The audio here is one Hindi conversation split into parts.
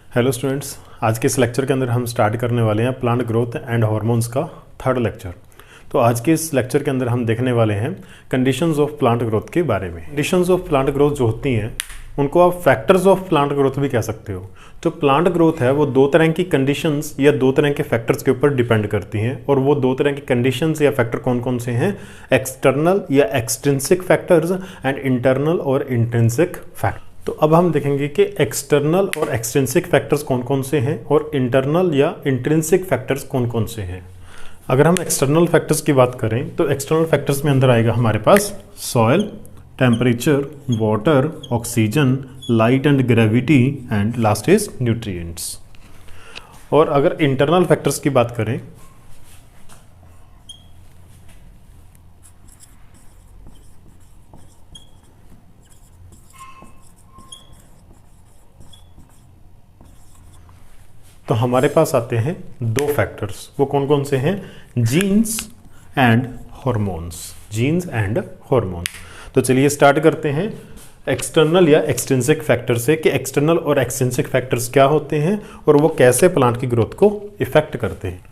हेलो स्टूडेंट्स, आज के इस लेक्चर के अंदर हम स्टार्ट करने वाले हैं प्लांट ग्रोथ एंड हार्मोन्स का थर्ड लेक्चर। तो आज के इस लेक्चर के अंदर हम देखने वाले हैं कंडीशंस ऑफ प्लांट ग्रोथ के बारे में। कंडीशंस ऑफ प्लांट ग्रोथ जो होती हैं उनको आप फैक्टर्स ऑफ प्लांट ग्रोथ भी कह सकते हो। जो प्लांट ग्रोथ है वो दो तरह की कंडीशंस या दो तरह के फैक्टर्स के ऊपर डिपेंड करती हैं, और वो दो तरह की कंडीशंस या फैक्टर कौन कौन से हैं? एक्सटर्नल या एक्सट्रिंसिक फैक्टर्स एंड इंटरनल और इंट्रिंसिक फैक्टर। तो अब हम देखेंगे कि एक्सटर्नल और एक्सट्रिंसिक फैक्टर्स कौन कौन से हैं और इंटरनल या इंट्रिंसिक फैक्टर्स कौन कौन से हैं। अगर हम एक्सटर्नल फैक्टर्स की बात करें तो एक्सटर्नल फैक्टर्स में अंदर आएगा हमारे पास soil, temperature, water, oxygen, light and gravity and last is nutrients. और अगर इंटरनल फैक्टर्स की बात करें तो हमारे पास आते हैं दो फैक्टर्स। वो कौन कौन से हैं? Genes and hormones. Genes and hormones. तो चलिए स्टार्ट करते हैं एक्सटर्नल या एक्सट्रिंसिक फैक्टर से कि एक्सटर्नल और एक्सट्रिंसिक फैक्टर्स क्या होते हैं और वो कैसे प्लांट की ग्रोथ को इफेक्ट करते हैं।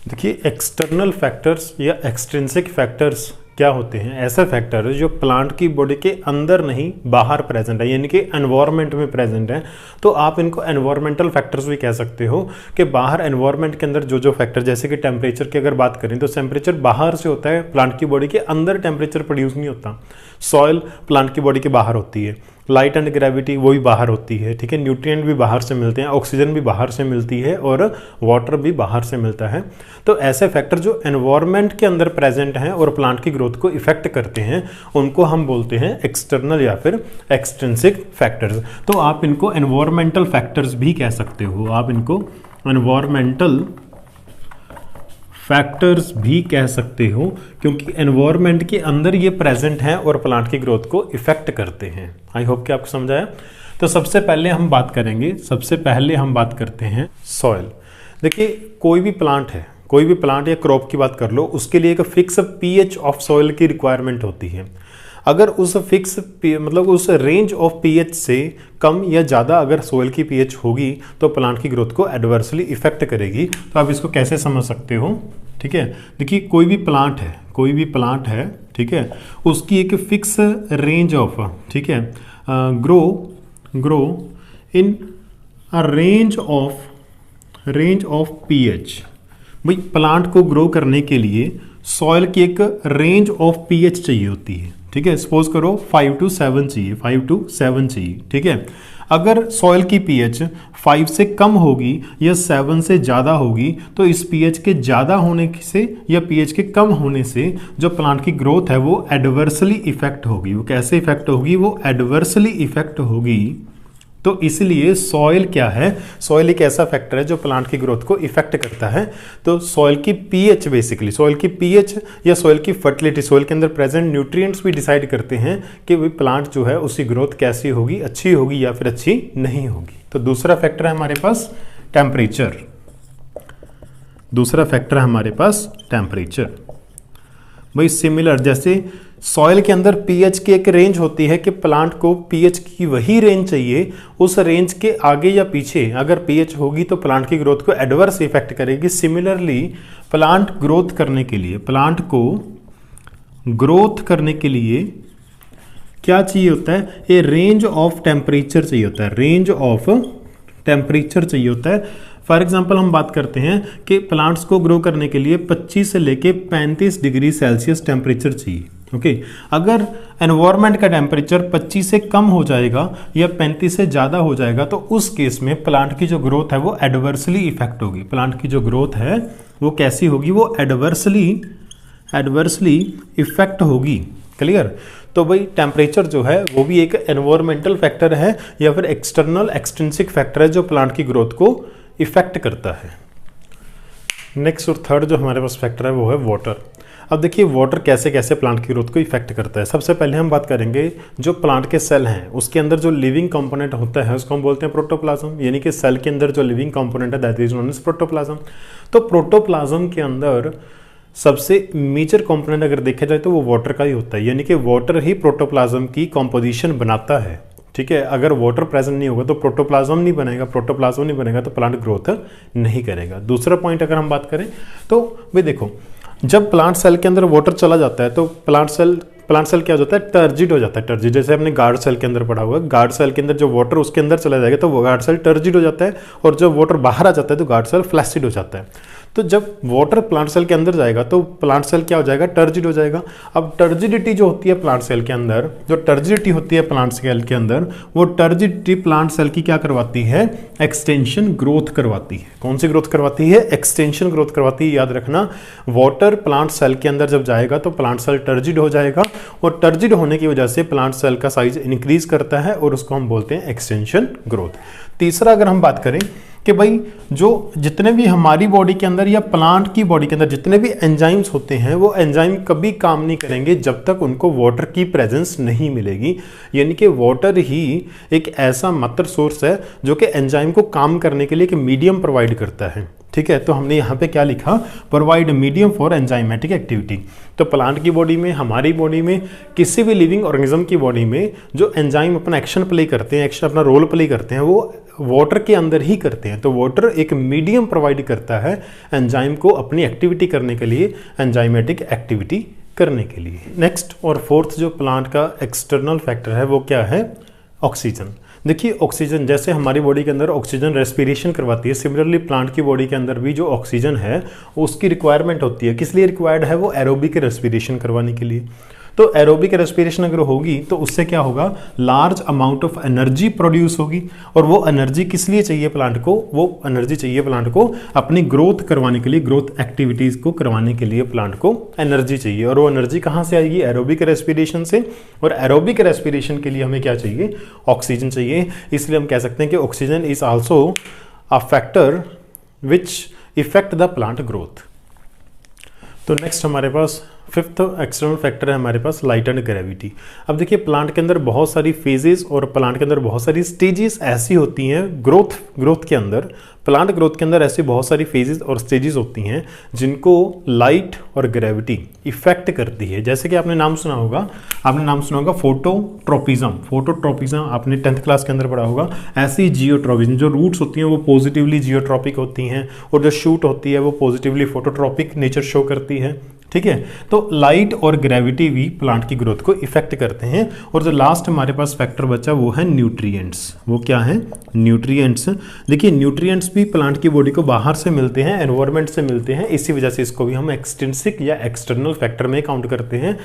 देखिए, एक्सटर्नल फैक्टर्स या एक्सट्रिंसिक फैक्टर्स क्या होते हैं? ऐसे फैक्टर जो प्लांट की बॉडी के अंदर नहीं बाहर प्रेजेंट है, यानी कि एनवायरनमेंट में प्रेजेंट है। तो आप इनको एनवायरमेंटल फैक्टर्स भी कह सकते हो कि बाहर एनवायरनमेंट के अंदर जो जो फैक्टर, जैसे कि टेम्परेचर की अगर बात करें तो टेम्परेचर बाहर से होता है, प्लांट की बॉडी के अंदर टेम्परेचर प्रोड्यूस नहीं होता। सॉइल प्लांट की बॉडी के बाहर होती है, लाइट एंड ग्रेविटी वो भी बाहर होती है, ठीक है। न्यूट्रिएंट भी बाहर से मिलते हैं, ऑक्सीजन भी बाहर से मिलती है और वाटर भी बाहर से मिलता है। तो ऐसे फैक्टर जो एनवायरनमेंट के अंदर प्रेजेंट हैं और प्लांट की ग्रोथ को इफेक्ट करते हैं उनको हम बोलते हैं एक्सटर्नल या फिर एक्सट्रिंसिक फैक्टर्स। तो आप इनको एनवायरमेंटल फैक्टर्स भी कह सकते हो, आप इनको एनवायरमेंटल फैक्टर्स भी कह सकते हो, क्योंकि एनवायरनमेंट के अंदर ये प्रेजेंट हैं और प्लांट की ग्रोथ को इफेक्ट करते हैं। आई होप कि आपको समझ आया। तो सबसे पहले हम बात करते हैं सॉइल। देखिए, कोई भी प्लांट है, कोई भी प्लांट या क्रॉप की बात कर लो, उसके लिए एक फिक्स पीएच ऑफ सॉइल की रिक्वायरमेंट होती है। अगर उस फिक्स मतलब उस रेंज ऑफ पीएच से कम या ज़्यादा अगर सॉइल की पीएच होगी तो प्लांट की ग्रोथ को एडवर्सली इफेक्ट करेगी। तो आप इसको कैसे समझ सकते हो? ठीक है, देखिए कोई भी प्लांट है, ठीक है, उसकी एक फिक्स रेंज ऑफ, ठीक है, grow in a range of pH. भाई प्लांट को ग्रो करने के लिए सॉइल की एक रेंज ऑफ पीएच चाहिए होती है, ठीक है। सपोज करो 5 to 7 चाहिए, ठीक है। अगर सॉइल की पीएच 5 से कम होगी या 7 से ज़्यादा होगी तो इस पीएच के ज़्यादा होने से या पीएच के कम होने से जो प्लांट की ग्रोथ है वो एडवर्सली इफेक्ट होगी। वो कैसे इफेक्ट होगी? वो एडवर्सली इफेक्ट होगी। तो इसलिए सॉइल क्या है? सॉइल एक ऐसा फैक्टर है जो प्लांट की ग्रोथ को इफेक्ट करता है। तो सॉइल की पीएच, बेसिकली सॉइल की पीएच या सॉइल की फर्टिलिटी, सॉइल के अंदर प्रेजेंट न्यूट्रिएंट्स भी डिसाइड करते हैं कि भाई प्लांट जो है उसकी ग्रोथ कैसी होगी, अच्छी होगी या फिर अच्छी नहीं होगी। तो दूसरा फैक्टर है हमारे पास टेम्परेचर। भाई सिमिलर, जैसे सॉइल के अंदर पीएच की एक रेंज होती है कि प्लांट को पीएच की वही रेंज चाहिए, उस रेंज के आगे या पीछे अगर पीएच होगी तो प्लांट की ग्रोथ को एडवर्स इफेक्ट करेगी। सिमिलरली प्लांट को ग्रोथ करने के लिए क्या चाहिए होता है? ये रेंज ऑफ टेम्परेचर चाहिए होता है। फॉर एग्जाम्पल हम बात करते हैं कि प्लांट्स को ग्रो करने के लिए 25 से लेके 35 डिग्री सेल्सियस टेम्परेचर चाहिए, ओके। अगर एनवायरनमेंट का टेम्परेचर 25 से कम हो जाएगा या 35 से ज़्यादा हो जाएगा तो उस केस में प्लांट की जो ग्रोथ है वो एडवर्सली इफेक्ट होगी। प्लांट की जो ग्रोथ है वो कैसी होगी? वो एडवर्सली इफेक्ट होगी। क्लियर? तो भाई टेम्परेचर जो है वो भी एक एनवायरमेंटल फैक्टर है या फिर एक्सटर्नल एक्सट्रिंसिक फैक्टर है जो प्लांट की ग्रोथ को इफेक्ट करता है। नेक्स्ट और थर्ड जो हमारे पास फैक्टर है वो है वाटर। अब देखिए वाटर कैसे कैसे प्लांट की ग्रोथ को इफेक्ट करता है। सबसे पहले हम बात करेंगे जो प्लांट के सेल हैं उसके अंदर जो लिविंग कंपोनेंट होता है उसको हम बोलते हैं प्रोटोप्लाज्म, यानी कि सेल के अंदर जो लिविंग कंपोनेंट है that is known as protoplasm. तो प्रोटोप्लाज्म के अंदर सबसे मेजर कंपोनेंट अगर देखा जाए तो वो वाटर का ही होता है, यानी कि वाटर ही प्रोटोप्लाज्म की कॉम्पोजिशन बनाता है। ठीक है, अगर वाटर प्रेजेंट नहीं होगा तो प्रोटोप्लाज्म नहीं बनेगा, प्रोटोप्लाज्म नहीं बनेगा तो प्लांट ग्रोथ नहीं करेगा। दूसरा पॉइंट अगर हम बात करें तो भाई देखो, जब प्लांट सेल के अंदर वाटर चला जाता है तो प्लांट सेल क्या हो जाता है, टर्जिड हो जाता है। टर्जिड जैसे हमने गार्ड सेल के अंदर पढ़ा हुआ है, गार्ड सेल के अंदर जो वाटर उसके अंदर चला जाएगा तो वो गार्ड सेल टर्जिड हो जाता है, और जब वाटर बाहर आ जाता है तो गार्ड सेल फ्लैसिड हो जाता है। तो जब वाटर प्लांट सेल के अंदर जाएगा तो प्लांट सेल क्या हो जाएगा, टर्जिड हो जाएगा। अब टर्जिडिटी जो होती है प्लांट सेल के अंदर, जो टर्जिडिटी होती है प्लांट सेल के अंदर, वो टर्जिडिटी प्लांट सेल की क्या करवाती है, एक्सटेंशन ग्रोथ करवाती है। कौन सी ग्रोथ करवाती है, एक्सटेंशन ग्रोथ करवाती है। याद रखना, वाटर प्लांट सेल के अंदर जब जाएगा तो प्लांट सेल टर्जिड हो जाएगा, और टर्जिड होने की वजह से प्लांट सेल का साइज इंक्रीज करता है और उसको हम बोलते हैं एक्सटेंशन ग्रोथ। तीसरा अगर हम बात करें कि भाई जो जितने भी हमारी बॉडी के अंदर या प्लांट की बॉडी के अंदर जितने भी एंजाइम्स होते हैं, वो एंजाइम कभी काम नहीं करेंगे जब तक उनको वाटर की प्रेजेंस नहीं मिलेगी। यानी कि वाटर ही एक ऐसा मात्र सोर्स है जो कि एंजाइम को काम करने के लिए एक मीडियम प्रोवाइड करता है। ठीक है, तो हमने यहाँ पे क्या लिखा, provide medium for enzymatic activity. तो प्लांट की बॉडी में, हमारी बॉडी में, किसी भी लिविंग ऑर्गेनिज्म की बॉडी में जो एंजाइम अपना एक्शन प्ले करते हैं, अपना रोल प्ले करते हैं, वो वाटर के अंदर ही करते हैं। तो वाटर एक मीडियम प्रोवाइड करता है एंजाइम को अपनी एक्टिविटी करने के लिए, एंजाइमेटिक एक्टिविटी करने के लिए। नेक्स्ट और फोर्थ जो प्लांट का एक्सटर्नल फैक्टर है वो क्या है, ऑक्सीजन। देखिए ऑक्सीजन, जैसे हमारी बॉडी के अंदर ऑक्सीजन रेस्पिरेशन करवाती है, सिमिलरली प्लांट की बॉडी के अंदर भी जो ऑक्सीजन है उसकी रिक्वायरमेंट होती है। किस लिए रिक्वायर्ड है, वो एरोबिक रेस्पिरेशन करवाने के लिए। तो एरोबिक रेस्पिरेशन अगर होगी तो उससे क्या होगा, large amount of energy produce होगी, और वो एनर्जी किस लिए चाहिए प्लांट को, वो एनर्जी चाहिए प्लांट को अपनी ग्रोथ करवाने के लिए, ग्रोथ एक्टिविटीज को करवाने के लिए प्लांट को एनर्जी चाहिए। और वो एनर्जी कहाँ से आएगी, एरोबिक रेस्पिरेशन से। और एरोबिक रेस्पिरेशन के लिए हमें क्या चाहिए, ऑक्सीजन चाहिए। इसलिए हम कह सकते हैं कि oxygen is also a factor which effect the plant growth. तो नेक्स्ट हमारे पास फिफ्थ एक्सटर्नल फैक्टर है हमारे पास, लाइट एंड ग्रेविटी। अब देखिए प्लांट के अंदर बहुत सारी फेजेस और प्लांट के अंदर बहुत सारी स्टेजेस ऐसी होती हैं, ग्रोथ के अंदर, प्लांट ग्रोथ के अंदर ऐसी बहुत सारी फेजेस और स्टेजेस होती हैं जिनको लाइट और ग्रेविटी इफेक्ट करती है। जैसे कि आपने नाम सुना होगा, फोटोट्रोपिज्म आपने 10th क्लास के अंदर पढ़ा होगा। ऐसी जियोट्रोपिज्म, जो रूट्स होती हैं वो पॉजिटिवली जियोट्रोपिक होती हैं, और जो शूट होती है वो पॉजिटिवली फोटोट्रोपिक नेचर शो करती है। ठीक है, तो लाइट और ग्रेविटी भी प्लांट की ग्रोथ को इफेक्ट करते हैं। और जो लास्ट हमारे पास फैक्टर बचा वो है न्यूट्रिएंट्स। वो क्या है, न्यूट्रिएंट्स। देखिए न्यूट्रिएंट्स भी प्लांट की बॉडी को बाहर से मिलते हैं, एनवायरनमेंट से मिलते हैं, इसी वजह से इसको भी हम एक्सट्रिंसिक या एक्सटर्नल फैक्टर में काउंट करते हैं।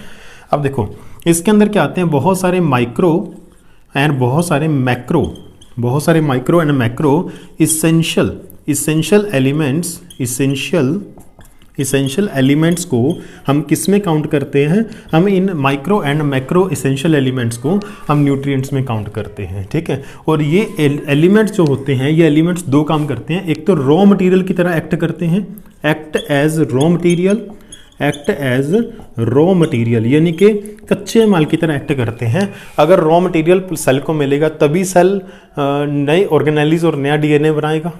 अब देखो इसके अंदर क्या आते हैं, बहुत सारे micro and macro essential elements को हम किस में काउंट करते हैं, हम इन micro and macro essential elements को हम न्यूट्रिएंट्स में काउंट करते हैं। ठीक है, और ये एलिमेंट्स जो होते हैं, ये एलिमेंट्स दो काम करते हैं। एक तो रॉ मटेरियल की तरह एक्ट करते हैं, एक्ट एज रॉ मटेरियल, यानी कि कच्चे माल की तरह एक्ट करते हैं। अगर रॉ मटेरियल सेल को मिलेगा तभी सेल नए ऑर्गेनेलिज और नया डीएनए बनाएगा,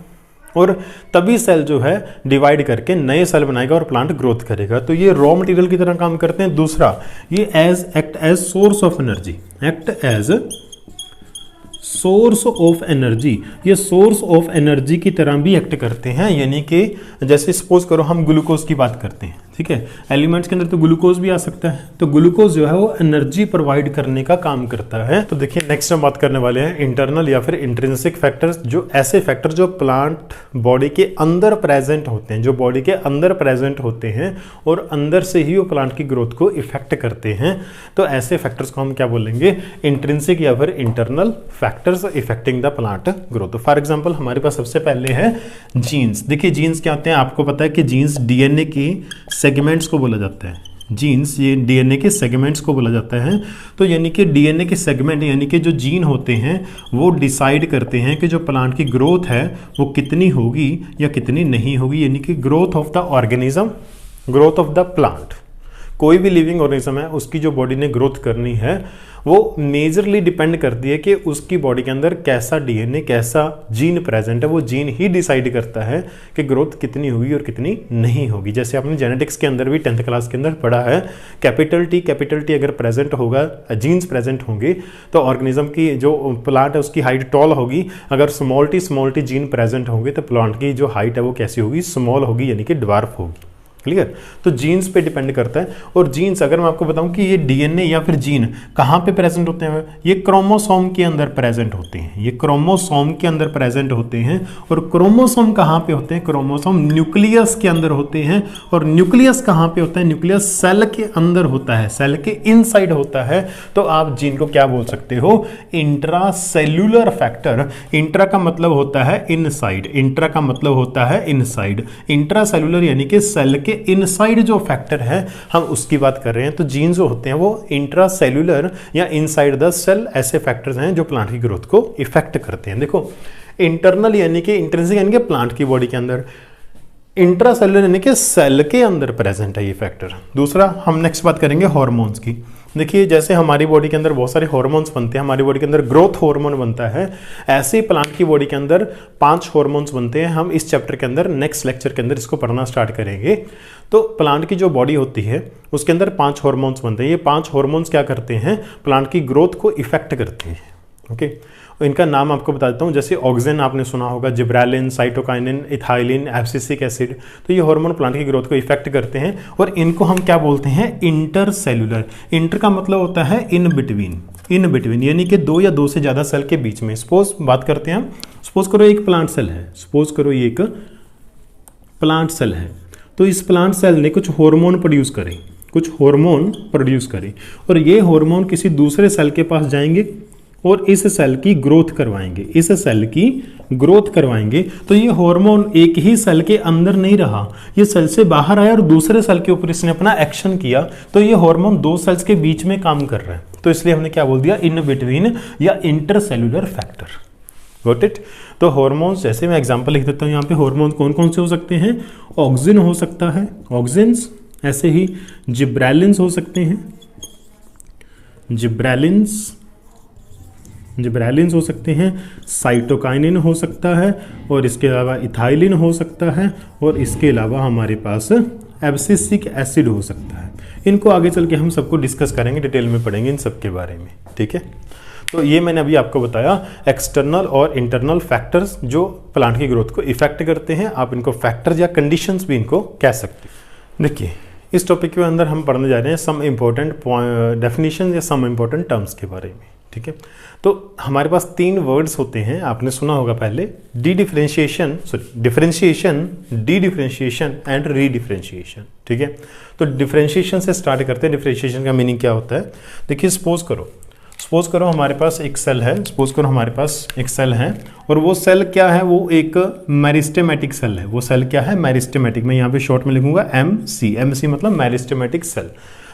और तभी सेल जो है डिवाइड करके नए सेल बनाएगा और प्लांट ग्रोथ करेगा। तो ये रॉ मटेरियल की तरह काम करते हैं। दूसरा, ये act as source of energy, ये सोर्स ऑफ एनर्जी की तरह भी एक्ट करते हैं। यानी कि जैसे सपोज करो हम ग्लूकोज की बात करते हैं, ठीक है, एलिमेंट्स के अंदर तो ग्लूकोज भी आ सकता है, तो ग्लूकोज जो है वो एनर्जी प्रोवाइड करने का काम करता है। तो देखिए नेक्स्ट हम बात करने वाले हैं इंटरनल या फिर इंट्रिंसिक फैक्टर्स, जो ऐसे फैक्टर जो प्लांट बॉडी के अंदर प्रेजेंट होते हैं, जो बॉडी के अंदर प्रेजेंट होते हैं और अंदर से ही वो प्लांट की ग्रोथ को इफेक्ट करते हैं। तो ऐसे फैक्टर्स को हम क्या बोलेंगे, इंट्रिंसिक या फिर internal factors affecting the plant growth. For example हमारे पास सबसे पहले है जीन्स। देखिए जीन्स क्या होते हैं, आपको पता है कि जीन्स डीएनए की सेगमेंट्स को बोला जाता है। जीन्स ये डीएनए के सेगमेंट्स को बोला जाता है। तो यानी कि डीएनए के सेगमेंट यानी कि जो जीन होते हैं वो डिसाइड करते हैं कि जो प्लांट की ग्रोथ है वो कितनी होगी या कितनी नहीं होगी, यानी कि growth of the organism, growth of the plant. कोई भी लिविंग ऑर्गेनिज्म है उसकी जो बॉडी ने ग्रोथ करनी है वो मेजरली डिपेंड करती है कि उसकी बॉडी के अंदर कैसा डीएनए, कैसा जीन प्रेजेंट है। वो जीन ही डिसाइड करता है कि ग्रोथ कितनी होगी और कितनी नहीं होगी। जैसे आपने जेनेटिक्स के अंदर भी 10th क्लास के अंदर पढ़ा है, कैपिटल टी अगर प्रेजेंट होगा, जीन्स प्रेजेंट होंगे तो ऑर्गेनिज्म की जो प्लांट है उसकी हाइट टॉल होगी। अगर स्मॉल टी जीन प्रेजेंट होंगे तो प्लांट की जो हाइट है वो कैसी होगी, स्मॉल होगी, यानी कि ड्वार्फ होगी। क्लियर? तो जीन्स पे डिपेंड करता है। और जीन्स अगर मैं आपको बताऊं कि ये डीएनए या फिर जीन कहाँ पे प्रेजेंट होते हैं, ये क्रोमोसोम के अंदर प्रेजेंट होते हैं। ये क्रोमोसोम के अंदर प्रेजेंट होते हैं। और क्रोमोसोम कहाँ पे होते हैं? क्रोमोसोम न्यूक्लियस के अंदर होते हैं। और न्यूक्लियस कहाँ पे होता है? न्यूक्लियस सेल के अंदर होता है, सेल के इनसाइड होता है। तो आप जीन को क्या बोल सकते हो? Intracellular factor. इंट्रा का मतलब होता है इनसाइड, इंट्रा का मतलब होता है इनसाइड, इंट्रासेल्यूलर यानी कि सेल के इनसाइड जो फैक्टर है हम उसकी बात कर रहे हैं। तो जीन जो होते हैं वो इंट्रासेल्यूलर या इनसाइड द सेल ऐसे फैक्टर्स हैं जो प्लांट की ग्रोथ को इफेक्ट करते हैं। देखो, इंटरनल यानी कि इंट्रिंसिक यानी कि प्लांट की बॉडी के अंदर, इंट्रासेल्यूलर यानी कि सेल के अंदर प्रेजेंट है ये फैक्टर। दूसरा हम नेक्स्ट बात करेंगे हार्मोन्स की। देखिए, जैसे हमारी बॉडी के अंदर बहुत सारे हार्मोन्स बनते हैं, हमारी बॉडी के अंदर ग्रोथ हार्मोन बनता है, ऐसे ही प्लांट की बॉडी के अंदर 5 हार्मोन्स बनते हैं। हम इस चैप्टर के अंदर नेक्स्ट लेक्चर के अंदर इसको पढ़ना स्टार्ट करेंगे। तो प्लांट की जो बॉडी होती है उसके अंदर 5 हार्मोन्स बनते हैं। ये 5 हार्मोन्स क्या करते हैं? प्लांट की ग्रोथ को इफेक्ट करते हैं। ओके, इनका नाम आपको बता देता हूँ। जैसे ऑक्सिन आपने सुना होगा, gibberellin, cytokinin, ethylene, abscisic acid. तो ये हार्मोन प्लांट की ग्रोथ को इफेक्ट करते हैं और इनको हम क्या बोलते हैं? इंटरसेल्यूलर। इंटर का मतलब होता है इन बिटवीन, इन बिटवीन यानी कि 2 या 2 से ज़्यादा सेल के बीच में। सपोज बात करते हैं हम, सपोज करो एक प्लांट सेल है, सपोज करो ये एक प्लांट सेल है। तो इस प्लांट सेल ने कुछ हार्मोन प्रोड्यूस करे, कुछ हार्मोन प्रोड्यूस करे और ये हार्मोन किसी दूसरे सेल के पास जाएंगे और इस सेल की ग्रोथ करवाएंगे, इस सेल की ग्रोथ करवाएंगे। तो ये हार्मोन एक ही सेल के अंदर नहीं रहा, ये सेल से बाहर आया और दूसरे सेल के ऊपर इसने अपना एक्शन किया। तो ये हार्मोन 2 सेल्स के बीच में काम कर रहा है। तो इसलिए हमने क्या बोल दिया? इन बिटवीन या इंटरसेल्यूलर फैक्टर। Got it? तो हार्मोन्स, जैसे मैं एग्जांपल लिख देता हूँ यहाँ पे, हार्मोन कौन कौन से हो सकते हैं? ऑक्सिन हो सकता है, ऑक्सिन्स। ऐसे ही जिब्रेलिन्स हो सकते हैं, जिब्रेलिन्स हो सकते हैं, साइटोकाइनिन हो सकता है और इसके अलावा इथाइलिन हो सकता है और इसके अलावा हमारे पास एब्सिसिक एसिड हो सकता है। इनको आगे चल के हम सबको डिस्कस करेंगे, डिटेल में पढ़ेंगे इन सब के बारे में। ठीक है, तो ये मैंने अभी आपको बताया एक्सटर्नल और इंटरनल फैक्टर्स जो प्लांट की ग्रोथ को इफेक्ट करते हैं। आप इनको फैक्टर्स या कंडीशंस भी इनको कह सकते हैं। देखिए, इस टॉपिक के अंदर हम पढ़ने जा रहे हैं सम इम्पोर्टेंट डेफिनेशन या सम इम्पोर्टेंट टर्म्स के बारे में। ठीक है, तो हमारे पास 3 वर्ड्स होते हैं, आपने सुना होगा पहले, differentiation, D differentiation and re differentiation. ठीक है, तो डिफरेंशिएशन से स्टार्ट करते हैं। डिफरेंशिएशन का मीनिंग क्या होता है? देखिए, सपोज करो हमारे पास एक सेल है, सपोज करो हमारे पास एक सेल है और वो सेल क्या है? वो एक मेरिस्टेमेटिक सेल है। वो सेल क्या है? मेरिस्टेमेटिक। मैं यहाँ पे शॉर्ट में लिखूंगा MC मतलब मेरिस्टेमेटिक सेल।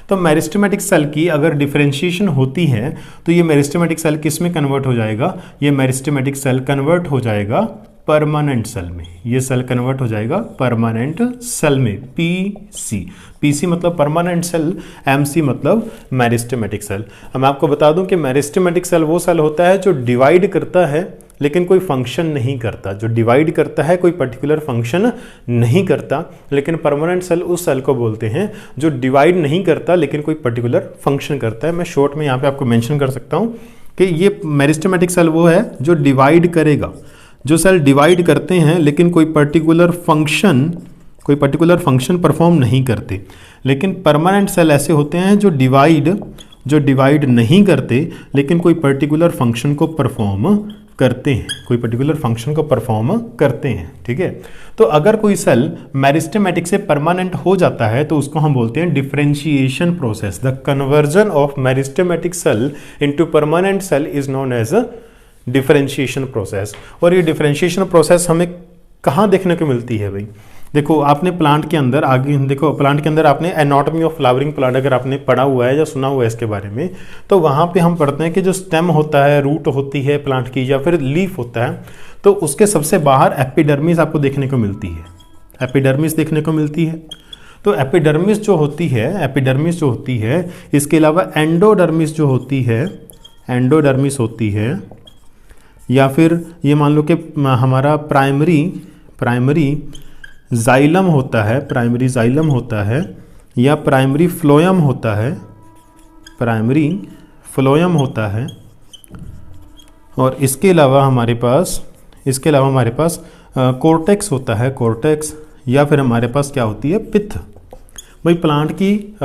तो मेरिस्टेमेटिक सेल की अगर डिफरेंशिएशन होती है तो ये मेरिस्टेमेटिक सेल किस में कन्वर्ट हो जाएगा? ये मेरिस्टेमेटिक सेल कन्वर्ट हो जाएगा परमानेंट सेल में। ये सेल कन्वर्ट हो जाएगा परमानेंट सेल में, PC मतलब परमानेंट सेल, MC मतलब मेरिस्टेमेटिक सेल। अब मैं आपको बता दूं कि मेरिस्टेमेटिक सेल वो सेल होता है जो डिवाइड करता है लेकिन कोई फंक्शन नहीं करता। जो डिवाइड करता है कोई पर्टिकुलर फंक्शन नहीं करता, लेकिन परमानेंट सेल उस सेल को बोलते हैं जो डिवाइड नहीं करता लेकिन कोई पर्टिकुलर फंक्शन करता है। मैं शॉर्ट में यहाँ पे आपको मेंशन कर सकता हूँ कि ये मेरिस्टेमेटिक सेल वो है जो डिवाइड करेगा। जो सेल डिवाइड करते हैं लेकिन कोई पर्टिकुलर फंक्शन परफॉर्म नहीं करते। लेकिन परमानेंट सेल ऐसे होते हैं जो डिवाइड नहीं करते लेकिन कोई पर्टिकुलर फंक्शन को परफॉर्म करते हैं, ठीक है। तो अगर कोई सेल मेरिस्टेमेटिक से परमानेंट हो जाता है तो उसको हम बोलते हैं differentiation process. The conversion of meristematic cell into permanent cell is known as a differentiation process. और ये डिफरेंशिएशन प्रोसेस हमें कहाँ देखने को मिलती है भाई? देखो, आपने प्लांट के अंदर प्लांट के अंदर आपने एनाटॉमी ऑफ फ्लावरिंग प्लांट अगर आपने पढ़ा हुआ है या सुना हुआ है इसके बारे में, तो वहाँ पे हम पढ़ते हैं कि जो स्टेम होता है, रूट होती है प्लांट की, या फिर लीफ होता है, तो उसके सबसे बाहर एपिडर्मिस आपको देखने को मिलती है। एपिडर्मिस देखने को मिलती है। तो एपिडर्मिस जो होती है, इसके अलावा एंडोडर्मिस जो होती है, एंडोडर्मिस होती है, या फिर ये मान लो कि हमारा प्राइमरी जाइलम होता है, या प्राइमरी फ्लोयम होता है, और इसके अलावा हमारे पास कोर्टेक्स होता है, या फिर हमारे पास क्या होती है, पिथ। भाई प्लांट की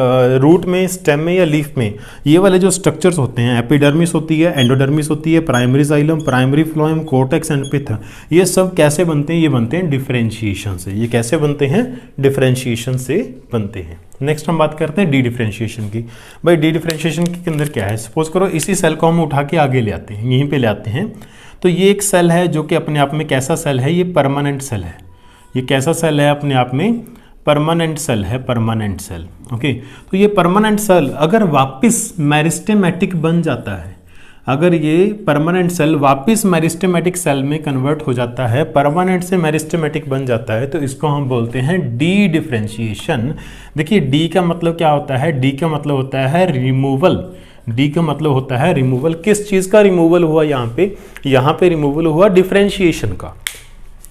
रूट में, स्टेम में या लीफ में ये वाले जो स्ट्रक्चर्स होते हैं, एपिडर्मिस होती है, एंडोडर्मिस होती है, primary xylem, primary phloem, cortex and pith, ये सब कैसे बनते हैं? ये बनते हैं डिफरेंशिएशन से। ये कैसे बनते हैं? डिफरेंशिएशन से बनते हैं। नेक्स्ट हम बात करते हैं डी डिफरेंशिएशन की। भाई डी डिफरेंशिएशन के अंदर क्या है? सपोज करो इसी सेल को हम उठा के आगे ले आते हैं, यहीं पे ले आते हैं। तो ये एक सेल है जो कि अपने आप में कैसा सेल है? ये परमानेंट सेल है। ये कैसा सेल है? अपने आप में परमानेंट सेल है, परमानेंट सेल। ओके, तो ये परमानेंट सेल अगर वापस मेरिस्टेमेटिक बन जाता है, अगर ये परमानेंट सेल वापस मेरिस्टेमेटिक सेल में कन्वर्ट हो जाता है, परमानेंट से मेरिस्टेमेटिक बन जाता है, तो इसको हम बोलते हैं डी डिफरेंशिएशन। देखिए डी का मतलब क्या होता है? डी का मतलब होता है रिमूवल। डी का मतलब होता है रिमूवल। किस चीज़ का रिमूवल हुआ यहाँ पे रिमूवल हुआ डिफरेंशिएशन का।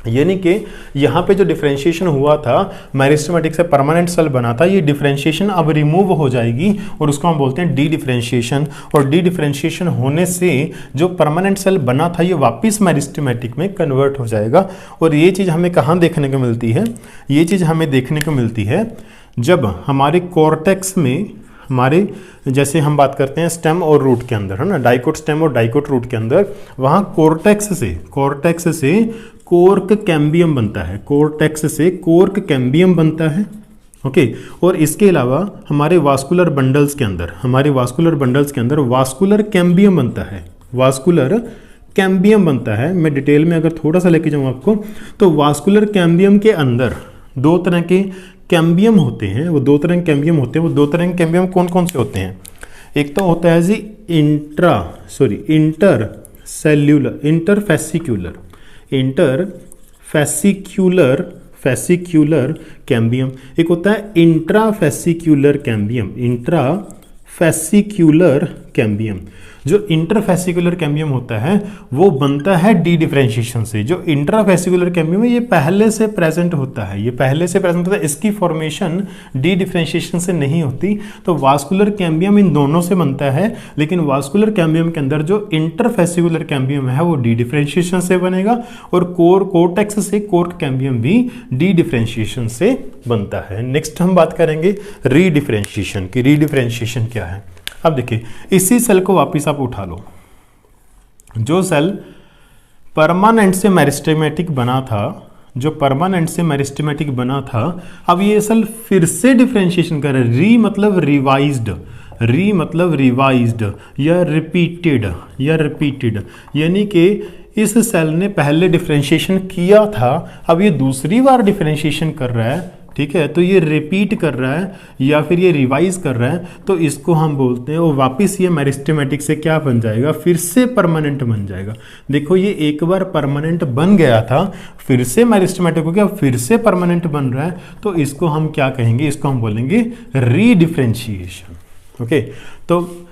यानी कि यहाँ पे जो डिफरेंशिएशन हुआ था, मेरिस्टेमेटिक से परमानेंट सेल बना था, ये डिफरेंशिएशन अब रिमूव हो जाएगी और उसको हम बोलते हैं डी डिफरेंशिएशन। और डी डिफरेंशिएशन होने से जो परमानेंट सेल बना था ये वापस मेरिस्टेमेटिक में कन्वर्ट हो जाएगा। और ये चीज़ हमें कहाँ देखने को मिलती है? ये चीज़ हमें देखने को मिलती है जब हमारे कॉर्टेक्स में, हमारे जैसे हम बात करते हैं स्टेम और रूट के अंदर, है ना, डाइकोट स्टेम और डाइकोट रूट के अंदर, वहाँ कॉर्टेक्स से कोर्क कैम्बियम बनता है, कोर्टेक्स से कोर्क कैम्बियम बनता है। ओके, और इसके अलावा हमारे वास्कुलर बंडल्स के अंदर वास्कुलर कैम्बियम बनता है, वास्कुलर कैम्बियम बनता है। मैं डिटेल में अगर थोड़ा सा लेके जाऊँ आपको, तो वास्कुलर कैम्बियम के अंदर दो तरह के कैम्बियम होते हैं। वो दो तरह के कैम्बियम कौन कौन से होते हैं? एक तो होता है जी इंटरफेसिक्यूलर कैम्बियम, एक होता है इंट्राफेसिक्यूलर कैम्बियम। जो इंटरफेसिकुलर कैम्बियम होता है वो बनता है डी डिफरेंशिएशन से। जो इंट्राफेसिकुलर कैम्बियम है ये पहले से प्रेजेंट होता है, इसकी फॉर्मेशन डी डिफरेंशिएशन से नहीं होती। तो वास्कुलर कैम्बियम इन दोनों से बनता है, लेकिन वास्कुलर कैम्बियम के अंदर जो इंटरफेसिकुलर कैम्बियम है वो डी डिफरेंशिएशन से बनेगा, और कोर्टेक्स से कोर्क कैम्बियम भी डी डिफरेंशिएशन से बनता है। नेक्स्ट हम बात करेंगे रीडिफरेंशिएशन की। रीडिफरेंशिएशन क्या है? अब देखिए, इसी सेल को वापस आप उठा लो, जो सेल परमानेंट से मेरिस्टेमेटिक बना था, अब ये सेल फिर से डिफरेंशिएशन कर रहा है। री मतलब रिवाइज्ड या रिपीटेड, यानी कि इस सेल ने पहले डिफरेंशिएशन किया था, अब ये दूसरी बार डिफरेंशिएशन कर रहा है। ठीक है, तो ये रिपीट कर रहा है या फिर ये रिवाइज कर रहा है, तो इसको हम बोलते हैं, और वापस ये मेरिस्टेमेटिक से क्या बन जाएगा? फिर से परमानेंट बन जाएगा। देखो ये एक बार परमानेंट बन गया था, फिर से मेरिस्टेमेटिक हो गया, फिर से परमानेंट बन रहा है, तो इसको हम क्या कहेंगे? इसको हम बोलेंगे रीडिफरेंशिएशन। ओके, तो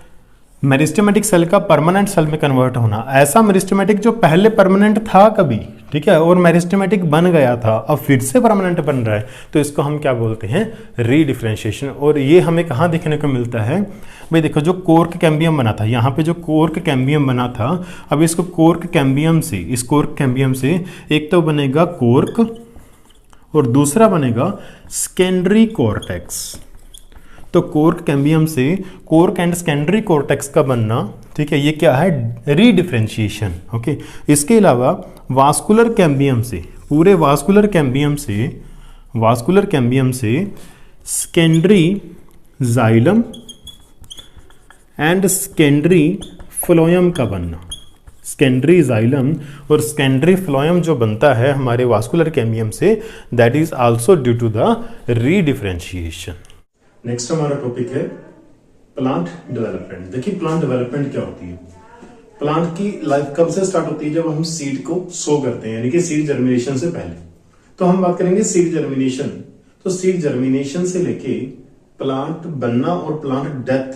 मेरिस्टेमेटिक सेल का परमानेंट सेल में कन्वर्ट होना, ऐसा मेरिस्टेमेटिक जो पहले परमानेंट था कभी, ठीक है, और मेरिस्टेमेटिक बन गया था, अब फिर से परमानेंट बन रहा है, तो इसको हम क्या बोलते हैं? रीडिफरेंशिएशन। और ये हमें कहाँ देखने को मिलता है? भाई देखो, जो कोर्क कैम्बियम बना था, यहाँ पे जो कोर्क कैम्बियम बना था, अब इसको कोर्क कैम्बियम से एक तो बनेगा कोर्क और दूसरा बनेगा सेकेंडरी कॉर्टेक्स। तो कोर्क कैम्बियम से कोर्क एंड सेकेंडरी कॉर्टेक्स का बनना, ठीक है, ये क्या है? रीडिफरेंशिएशन। ओके, इसके अलावा वास्कुलर कैम्बियम से, पूरे वास्कुलर कैम्बियम से secondary xylem and secondary phloem का बनना। सेकेंडरी जाइलम और सेकेंडरी फ्लोएम जो बनता है हमारे वास्कुलर कैम्बियम से, that is also due to the redifferentiation. Next हमारा टॉपिक है प्लांट डेवलपमेंट। देखिए प्लांट डेवलपमेंट क्या होती है? प्लांट की लाइफ कब से स्टार्ट होती है? जब हम सीड को सो करते हैं, यानी कि सीड जर्मिनेशन से पहले। तो हम बात करेंगे सीड जर्मिनेशन। तो सीड जर्मिनेशन से लेके प्लांट बनना और प्लांट डेथ,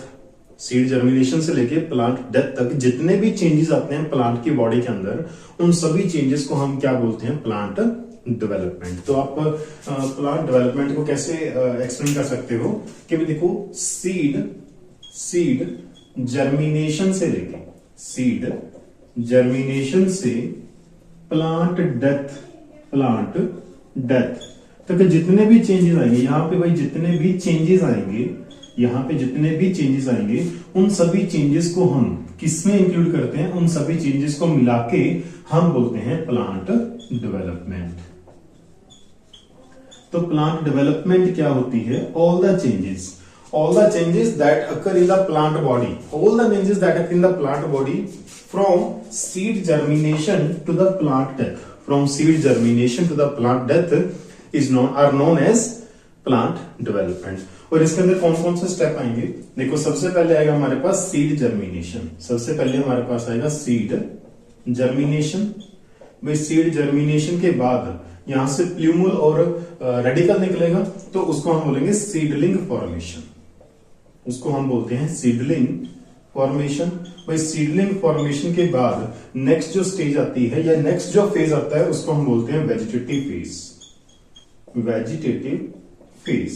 सीड जर्मिनेशन से लेके प्लांट डेथ तक जितने भी चेंजेस आते हैं प्लांट की बॉडी के अंदर, उन सभी चेंजेस को हम क्या बोलते हैं? Plant development. तो आप प्लांट डेवलपमेंट को कैसे एक्सप्लेन कर सकते हो कि भाई देखो, सीड जर्मिनेशन से लेके, सीड जर्मिनेशन से प्लांट डेथ तक जितने भी चेंजेस आएंगे, यहां पे भाई जितने भी चेंजेस आएंगे, यहां पे जितने भी चेंजेस आएंगे, उन सभी चेंजेस को हम किसमें इंक्लूड करते हैं? उन सभी चेंजेस को मिला के हम बोलते हैं प्लांट डेवलपमेंट। तो प्लांट डेवलपमेंट क्या होती है? all the changes that occur in the plant body, all the changes that occur in the plant body from seed germination to the plant death, from seed germination to the plant death are known as plant development। और इसके अंदर कौन कौन से स्टेप आएंगे? देखो, सबसे पहले आएगा हमारे पास सीड जर्मिनेशन। सबसे पहले हमारे पास आएगा सीड जर्मिनेशन। भाई सीड जर्मिनेशन के बाद यहां से प्ल्यूमल और रेडिकल निकलेगा, तो उसको हम बोलेंगे सीडलिंग फॉर्मेशन। उसको हम बोलते हैं सीडलिंग फॉर्मेशन। भाई सीडलिंग फॉर्मेशन के बाद नेक्स्ट जो स्टेज आती है या नेक्स्ट जो फेज आता है, उसको हम बोलते हैं वेजिटेटिव फेज। वेजिटेटिव फेज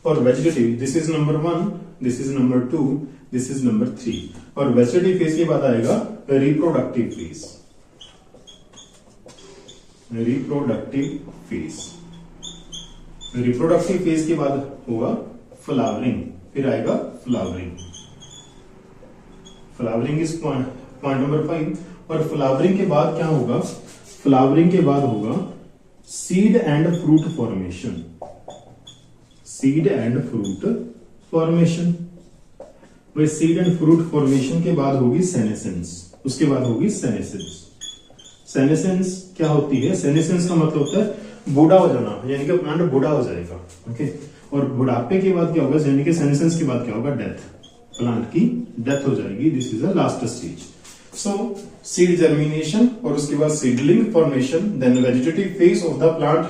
और vegetative, this is number 1, this is number 2, this is number 3। और वेजिटेटिव फेज के बाद आएगा रिप्रोडक्टिव फेज। रिप्रोडक्टिव फेज के बाद होगा फ्लावरिंग, फिर आएगा फ्लावरिंग इज पॉइंट नंबर 5। और फ्लावरिंग के बाद क्या होगा? फ्लावरिंग के बाद होगा seed and fruit formation. Seed and fruit formation. वही सीड एंड फ्रूट फॉर्मेशन के बाद होगी सेनेसेंस। उसके बाद होगी सेनेसेंस। सेनेसेंस क्या होती है? सेनेसेंस का मतलब होता है बूढ़ा हो जाना, यानी कि प्लांट बूढ़ा हो जाएगा। ओके, और बुढ़ापे के बाद क्या होगा? यानी कि सेनेसेंस के बाद क्या होगा? डेथ, प्लांट की डेथ हो जाएगी। This is the last stage. So seed germination और उसके बाद seedling formation, then vegetative phase of the plant,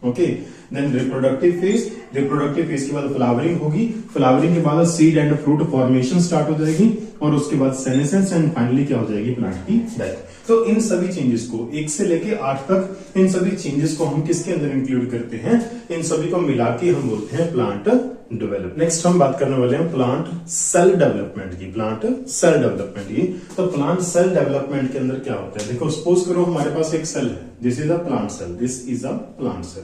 okay, then reproductive phase. Reproductive phase के बाद फ्लावरिंग होगी। फ्लावरिंग के बाद seed and fruit formation start हो जाएगी और उसके बाद सेनेसेंस एंड फाइनली क्या हो जाएगी? प्लांट की डेथ। तो इन सभी चेंजेस को 1 से लेके 8 तक, इन सभी चेंजेस को हम किसके अंदर इंक्लूड करते हैं? इन सभी को मिला के हम बोलते हैं प्लांट डेवलप। नेक्स्ट हम बात करने वाले हैं प्लांट सेल डेवलपमेंट की। प्लांट सेल डेवलपमेंट की, तो प्लांट सेल डेवलपमेंट के अंदर क्या होता है? देखो, सपोज करो हमारे पास एक सेल है, this is a plant cell, this is a plant cell.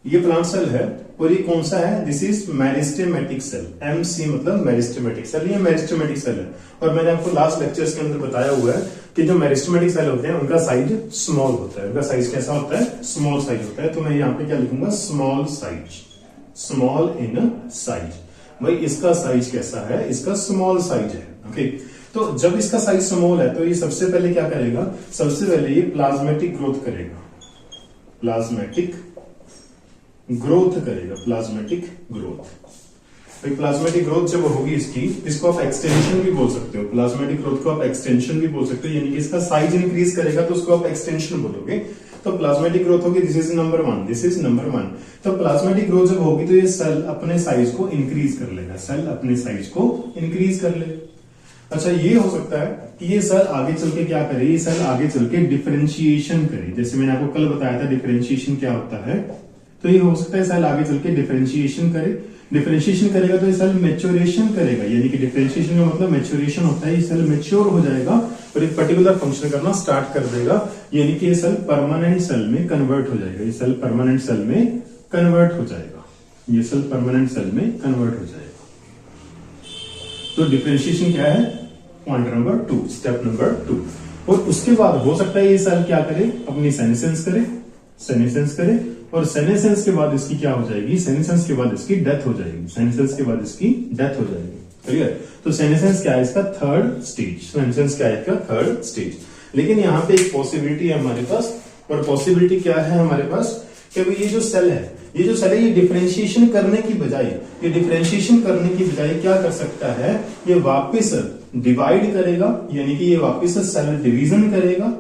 ये प्लांट सेल है और ये कौन सा है? This is meristematic cell. MC मतलब मेरिस्टेमेटिक सेल। ये मेरिस्टेमेटिक सेल है और मैंने आपको लास्ट लेक्चर्स के अंदर बताया हुआ है कि जो मेरिस्टेमेटिक सेल होते हैं उनका साइज स्मॉल होता है। उनका साइज कैसा होता है? स्मॉल साइज होता है। तो मैं यहाँ पे क्या लिखूंगा? Small size, small in size. भाई इसका साइज कैसा है? इसका स्मॉल साइज है। ओके, तो जब इसका साइज स्मॉल है तो ये सबसे पहले क्या करेगा? सबसे पहले ये प्लाज्मेटिक ग्रोथ करेगा। प्लाज्मेटिक ग्रोथ करेगा, प्लाज्मेटिक ग्रोथ। तो प्लाज्मेटिक ग्रोथ जब होगी इसकी, इसको आप एक्सटेंशन भी बोल सकते हो। प्लाज्मेटिक ग्रोथ को आप एक्सटेंशन भी बोल सकते हो, यानी कि इसका साइज इंक्रीज करेगा तो उसको आप एक्सटेंशन बोलोगे। तो प्लाज्मेटिक ग्रोथ होगी, this is number 1, this is number 1। तो प्लाज्मेटिक ग्रोथ जब होगी तो ये सेल अपने साइज को इंक्रीज कर लेगा, सेल अपने साइज को इंक्रीज कर ले। अच्छा, ये हो सकता है कि ये सेल आगे चल के क्या करे? ये सेल आगे चल के डिफरेंशिएशन करे। जैसे मैंने आपको कल बताया था डिफरेंशिएशन क्या होता है, तो ये हो सकता है सेल आगे चल के डिफरेंशिएशन करे। डिफरेंशिएशन करेगा तो ये सेल मैच्योरेशन करेगा, यानी कि डिफरेंशिएशन का मतलब मैच्योरेशन होता है। ये सेल मैच्योर हो जाएगा और एक पर्टिकुलर फंक्शन करना स्टार्ट कर देगा, यानी कि ये सेल परमानेंट सेल में कन्वर्ट हो जाएगा। ये सेल परमानेंट सेल में कन्वर्ट हो जाएगा। ये सेल परमानेंट सेल में कन्वर्ट हो जाएगा। तो डिफरेंशिएशन क्या है? Point number 2, step number 2। और उसके बाद हो सकता है ये सेल क्या करे? अपनी सेनेसेंस करे, सेनेसेंस करे और सेनेसेंस के बाद इसकी क्या हो जाएगी? सेनेसेंस के बाद इसकी डेथ हो जाएगी। सेनेसेंस के बाद इसकी डेथ हो जाएगी। क्लियर? तो सेनेसेंस क्या है? इसका थर्ड स्टेज। सेनेसेंस क्या है? इसका थर्ड स्टेज। लेकिन यहाँ पे एक पॉसिबिलिटी है हमारे पास, और पॉसिबिलिटी क्या है हमारे पास कि ये जो सेल है, ये डिफरेंशिएशन करने की बजाय, क्या कर सकता है? ये वापस डिवाइड करेगा, यानी कि ये वापस सेल डिवीजन करेगा।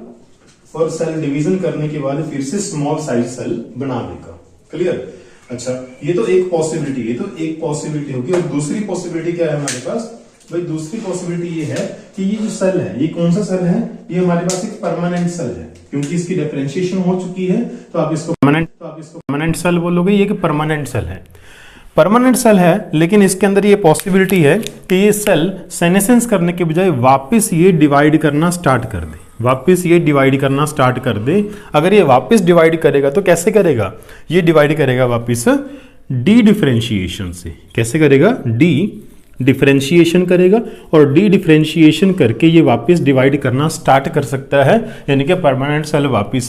और सेल डिवीजन करने के बाद फिर से स्मॉल साइज सेल बना देगा। क्लियर? अच्छा, ये तो एक पॉसिबिलिटी, ये तो एक पॉसिबिलिटी होगी। और दूसरी पॉसिबिलिटी क्या है हमारे पास भाई? दूसरी पॉसिबिलिटी ये है कि ये जो सेल है, ये कौन सा सेल है? ये हमारे पास एक परमानेंट सेल है, क्योंकि इसकी डिफरेंशिएशन हो चुकी है, तो आप इसको परमानेंट सेल बोलोगे। ये कि परमानेंट सेल है, परमानेंट सेल है, लेकिन इसके अंदर ये पॉसिबिलिटी है कि ये सेल सेनेसेंस करने के बजाय वापस ये डिवाइड करना स्टार्ट कर दे, वापस ये डिवाइड करना स्टार्ट कर दे। अगर ये वापस डिवाइड करेगा तो कैसे करेगा? ये डिवाइड करेगा वापस डी डिफरेंशिएशन से। कैसे करेगा? डी डिफरेंशिएशन करेगा, और डी डिफरेंशिएशन करके ये वापस डिवाइड करना स्टार्ट कर सकता है, यानी कि परमानेंट सेल वापस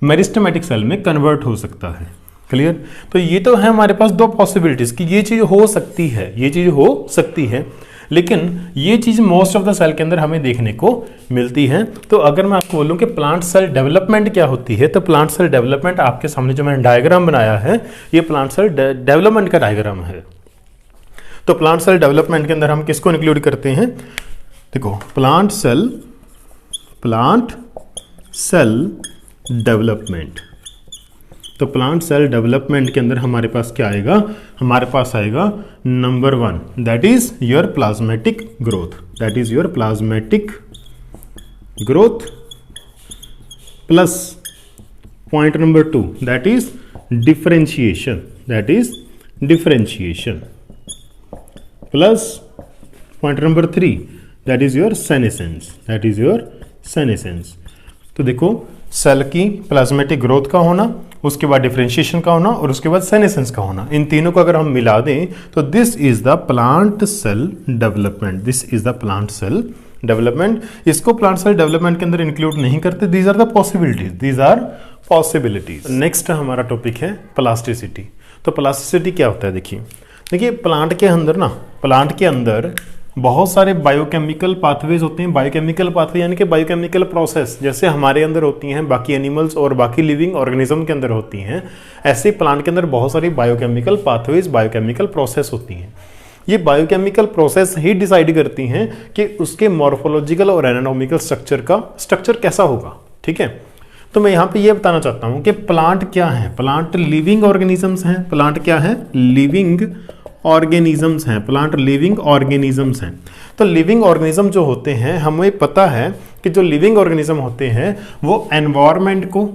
मेरिस्टेमेटिक सेल में कन्वर्ट हो सकता है। क्लियर? तो ये तो है हमारे पास दो पॉसिबिलिटीज कि ये चीज हो सकती है, ये चीज हो सकती है, लेकिन ये चीज मोस्ट ऑफ द सेल के अंदर हमें देखने को मिलती है। तो अगर मैं आपको बोलूं कि प्लांट सेल डेवलपमेंट क्या होती है, तो प्लांट सेल डेवलपमेंट आपके सामने जो मैंने डायग्राम बनाया है, ये प्लांट सेल डेवलपमेंट का डायग्राम है। तो प्लांट सेल डेवलपमेंट के अंदर हम किसको इंक्लूड करते हैं? देखो, प्लांट सेल डेवलपमेंट। तो प्लांट सेल डेवलपमेंट के अंदर हमारे पास क्या आएगा? हमारे पास आएगा number 1, that is your प्लाज्मेटिक growth, that is your प्लाज्मेटिक growth, plus point number 2, that is differentiation, that is differentiation, plus point number 3, that is your senescence, that is your senescence. तो देखो, सेल की प्लाज्मेटिक ग्रोथ का होना, उसके बाद डिफरेंशिएशन का होना, और उसके बाद सेनेसेंस का होना, इन तीनों को अगर हम मिला दें तो this is the plant cell development, this is the plant cell development. इसको प्लांट सेल डेवलपमेंट के अंदर इंक्लूड नहीं करते, these are the possibilities, these are possibilities. Next हमारा टॉपिक है प्लास्टिसिटी। तो प्लास्टिसिटी क्या होता है? देखिए प्लांट के अंदर ना, प्लांट के अंदर बहुत सारे बायोकेमिकल पाथवेज होते हैं। बायोकेमिकल पाथवे यानी कि बायोकेमिकल प्रोसेस, जैसे हमारे अंदर होती हैं, बाकी एनिमल्स और बाकी लिविंग ऑर्गेनिज्म के अंदर होती हैं, ऐसे प्लांट के अंदर बहुत सारी बायोकेमिकल पाथवेज, बायोकेमिकल प्रोसेस होती हैं। ये बायोकेमिकल प्रोसेस ही डिसाइड करती हैं कि उसके मॉर्फोलॉजिकल और एनाटॉमिकल स्ट्रक्चर कैसा होगा। ठीक है, तो मैं यहाँ पे ये बताना चाहता हूँ कि प्लांट क्या है? प्लांट लिविंग ऑर्गेनिजम्स हैं। प्लांट क्या है? लिविंग ऑर्गेनिजम्स हैं। प्लांट लिविंग ऑर्गेनिजम्स हैं। तो लिविंग ऑर्गेनिज्म जो होते हैं, हमें पता है कि जो लिविंग ऑर्गेनिज्म होते हैं वो एनवायरनमेंट को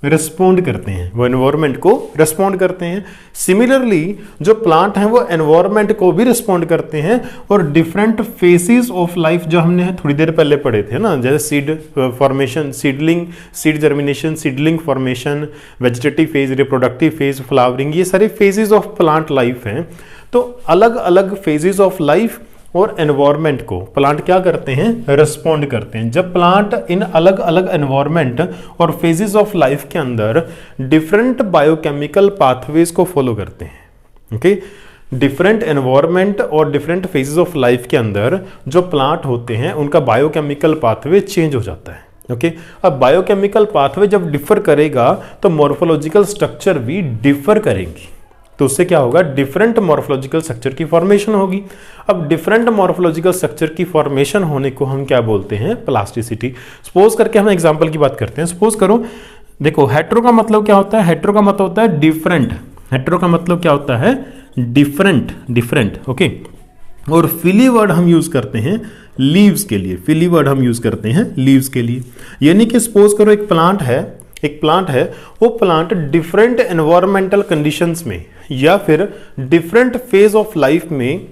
रिस्पॉन्ड करते हैं, वो एनवायरनमेंट को रिस्पॉन्ड करते हैं। सिमिलरली जो प्लांट हैं वो एनवायरनमेंट को भी रिस्पॉन्ड करते हैं, और डिफरेंट फेसेस ऑफ लाइफ जो हमने थोड़ी देर पहले पढ़े थे ना, जैसे seed formation, seed germination, seedling formation, vegetative phase, reproductive phase, flowering, ये सारे फेजेस ऑफ प्लांट लाइफ हैं। तो अलग अलग फेजेस ऑफ लाइफ और एनवायरनमेंट को प्लांट क्या करते हैं? रिस्पॉन्ड करते हैं। जब प्लांट इन अलग अलग एनवायरनमेंट और फेजेस ऑफ लाइफ के अंदर डिफरेंट बायोकेमिकल पाथवेज को फॉलो करते हैं, ओके, डिफरेंट एनवायरनमेंट और डिफरेंट फेजेस ऑफ लाइफ के अंदर जो प्लांट होते हैं उनका बायोकेमिकल पाथवे चेंज हो जाता है। ओके, अब बायोकेमिकल पाथवे जब डिफर करेगा तो मॉर्फोलॉजिकल स्ट्रक्चर भी डिफर करेंगी, तो उससे क्या होगा? डिफरेंट मॉर्फोलॉजिकल स्ट्रक्चर की फॉर्मेशन होगी। अब डिफरेंट मॉर्फोलॉजिकल स्ट्रक्चर की फॉर्मेशन होने को हम क्या बोलते हैं? प्लास्टिसिटी। सपोज करके हम एग्जांपल की बात करते हैं। सपोज करो, देखो हेट्रो का मतलब क्या होता है? हेट्रो का मतलब होता है डिफरेंट। हेट्रो का मतलब क्या होता है? डिफरेंट। ओके, और फिली वर्ड हम यूज करते हैं लीव्स के लिए। फिली वर्ड हम यूज करते हैं लीव्स के लिए, यानी कि सपोज करो एक प्लांट है, वो प्लांट डिफरेंट एनवायरमेंटल कंडीशंस में या फिर डिफरेंट फेज ऑफ लाइफ में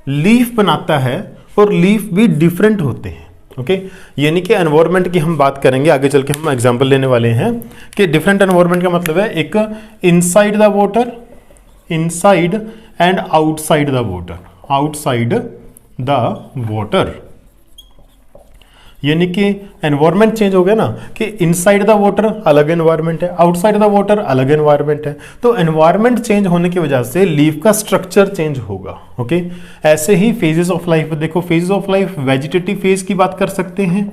लीफ बनाता है, और लीफ भी डिफरेंट होते हैं। ओके, यानी कि एनवायरमेंट की हम बात करेंगे आगे चल के, हम एग्जांपल लेने वाले हैं कि डिफरेंट एनवायरमेंट का मतलब है एक inside the water, inside and outside the water, outside the water, यानी कि एनवायरनमेंट चेंज हो गया ना, कि इनसाइड द वाटर अलग एनवायरनमेंट है, आउटसाइड द वाटर अलग एनवायरनमेंट है। तो एनवायरनमेंट चेंज होने की वजह से लीफ का स्ट्रक्चर चेंज होगा। ओके, ऐसे ही फेजेस ऑफ लाइफ, देखो phases of life vegetative phase की बात कर सकते हैं,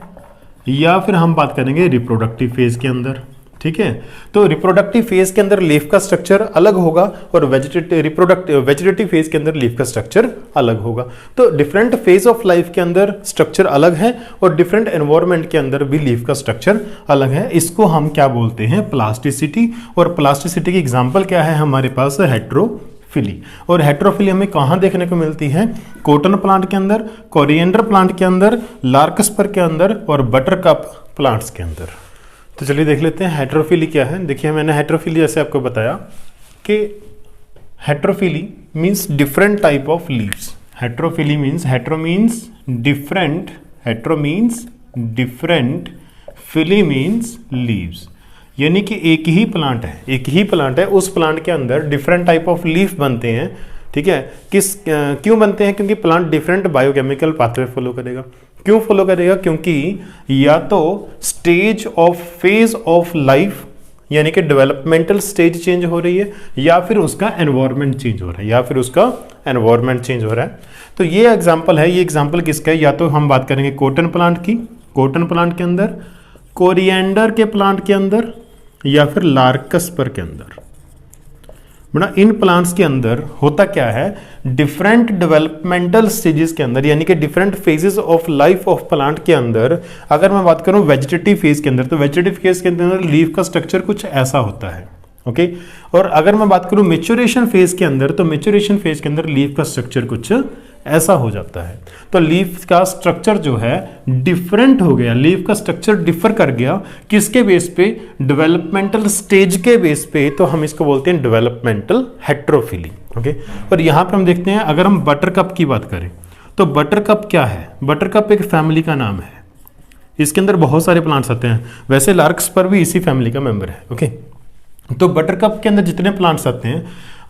या फिर हम बात करेंगे रिप्रोडक्टिव फेज के अंदर। ठीक है। तो रिप्रोडक्टिव फेज के अंदर लीफ का स्ट्रक्चर अलग होगा और वेजिटेटिव फेज के अंदर लीफ का स्ट्रक्चर अलग होगा। तो डिफरेंट फेज ऑफ लाइफ के अंदर स्ट्रक्चर अलग है और डिफरेंट एनवायरनमेंट के अंदर भी लीफ का स्ट्रक्चर अलग है। इसको हम क्या बोलते हैं, प्लास्टिसिटी। और प्लास्टिसिटी की एग्जांपल क्या है हमारे पास, हेट्रोफिली। और हेट्रोफिली हमें कहाँ देखने को मिलती है, कॉटन प्लांट के अंदर, कोरिएंडर प्लांट के अंदर, लार्कस्पर के अंदर और बटरकप प्लांट्स के अंदर। तो चलिए देख लेते हैं हेट्रोफिली क्या है। देखिए मैंने हेट्रोफिली जैसे आपको बताया कि heterophylly means different type of leaves. Heterophylly means, hetero means different, hetero means different, phylly means leaves. यानी कि एक ही प्लांट है, उस प्लांट के अंदर डिफरेंट टाइप ऑफ लीफ बनते हैं। ठीक है, क्यों बनते हैं, क्योंकि plant different biochemical pathway follow करेगा। क्यों फॉलो करेगा, क्योंकि या तो stage of phase of life यानी कि डेवलपमेंटल स्टेज चेंज हो रही है, या फिर उसका एनवायरनमेंट चेंज हो रहा है, तो ये एग्जांपल है। ये एग्जांपल किसका है, या तो हम बात करेंगे कॉटन प्लांट की, कॉटन प्लांट के अंदर, कोरिएंडर के प्लांट के अंदर, या फिर लार्कस्पर के अंदर। बड़ा इन प्लांट्स के अंदर होता क्या है, डिफरेंट डेवलपमेंटल स्टेजेस के अंदर यानी कि different phases of life of plant के अंदर, अगर मैं बात करूं वेजिटेटिव फेज के अंदर, तो वेजिटेटिव फेज के अंदर लीफ का स्ट्रक्चर कुछ ऐसा होता है। ओके, और अगर मैं बात करूं मेच्योरेशन फेज के अंदर, तो मेच्योरेशन फेज के अंदर लीफ का स्ट्रक्चर कुछ ऐसा हो जाता है। तो लीफ का स्ट्रक्चर जो है डिफरेंट हो गया, लीफ का स्ट्रक्चर डिफर कर गया, किसके बेस पे, डेवलपमेंटल स्टेज के बेस पे। तो हम इसको बोलते हैं डेवलपमेंटल हेट्रोफिली। ओके, और यहां पे हम देखते हैं, अगर हम बटरकप की बात करें तो बटरकप क्या है, बटरकप एक फैमिली का नाम है, इसके अंदर बहुत सारे प्लांट्स आते हैं। वैसे लार्कस्पर भी इसी फैमिली का मेंबर है। ओके, तो बटरकप के अंदर जितने प्लांट्स आते हैं,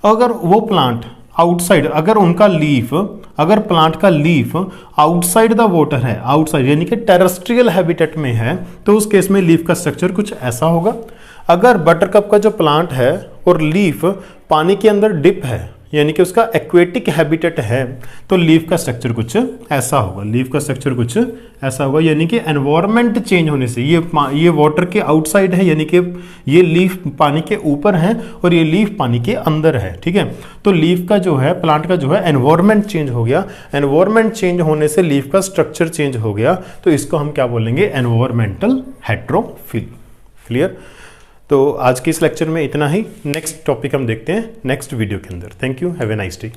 अगर वो प्लांट आउटसाइड, अगर उनका लीफ, अगर प्लांट का लीफ आउटसाइड द वाटर है, आउटसाइड यानी कि टेरेस्ट्रियल हैबिटेट में है, तो उस केस में लीफ का स्ट्रक्चर कुछ ऐसा होगा। अगर बटरकप का जो प्लांट है और लीफ पानी के अंदर डिप है यानी कि उसका एक्वेटिक हैबिटेट है, तो लीफ का स्ट्रक्चर कुछ ऐसा होगा, लीफ का स्ट्रक्चर कुछ ऐसा होगा। यानी कि एनवायरनमेंट चेंज होने से, ये वाटर के आउटसाइड है यानी कि ये लीफ पानी के ऊपर है और ये लीफ पानी के अंदर है। ठीक है, तो लीफ का जो है, प्लांट का जो है एनवायरनमेंट चेंज हो गया, एनवायरनमेंट चेंज होने से लीफ का स्ट्रक्चर चेंज हो गया, तो इसको हम क्या बोलेंगे, एनवायरमेंटल हेट्रोफिली। क्लियर। तो आज के इस लेक्चर में इतना ही, नेक्स्ट टॉपिक हम देखते हैं नेक्स्ट वीडियो के अंदर। Thank you, have a nice day.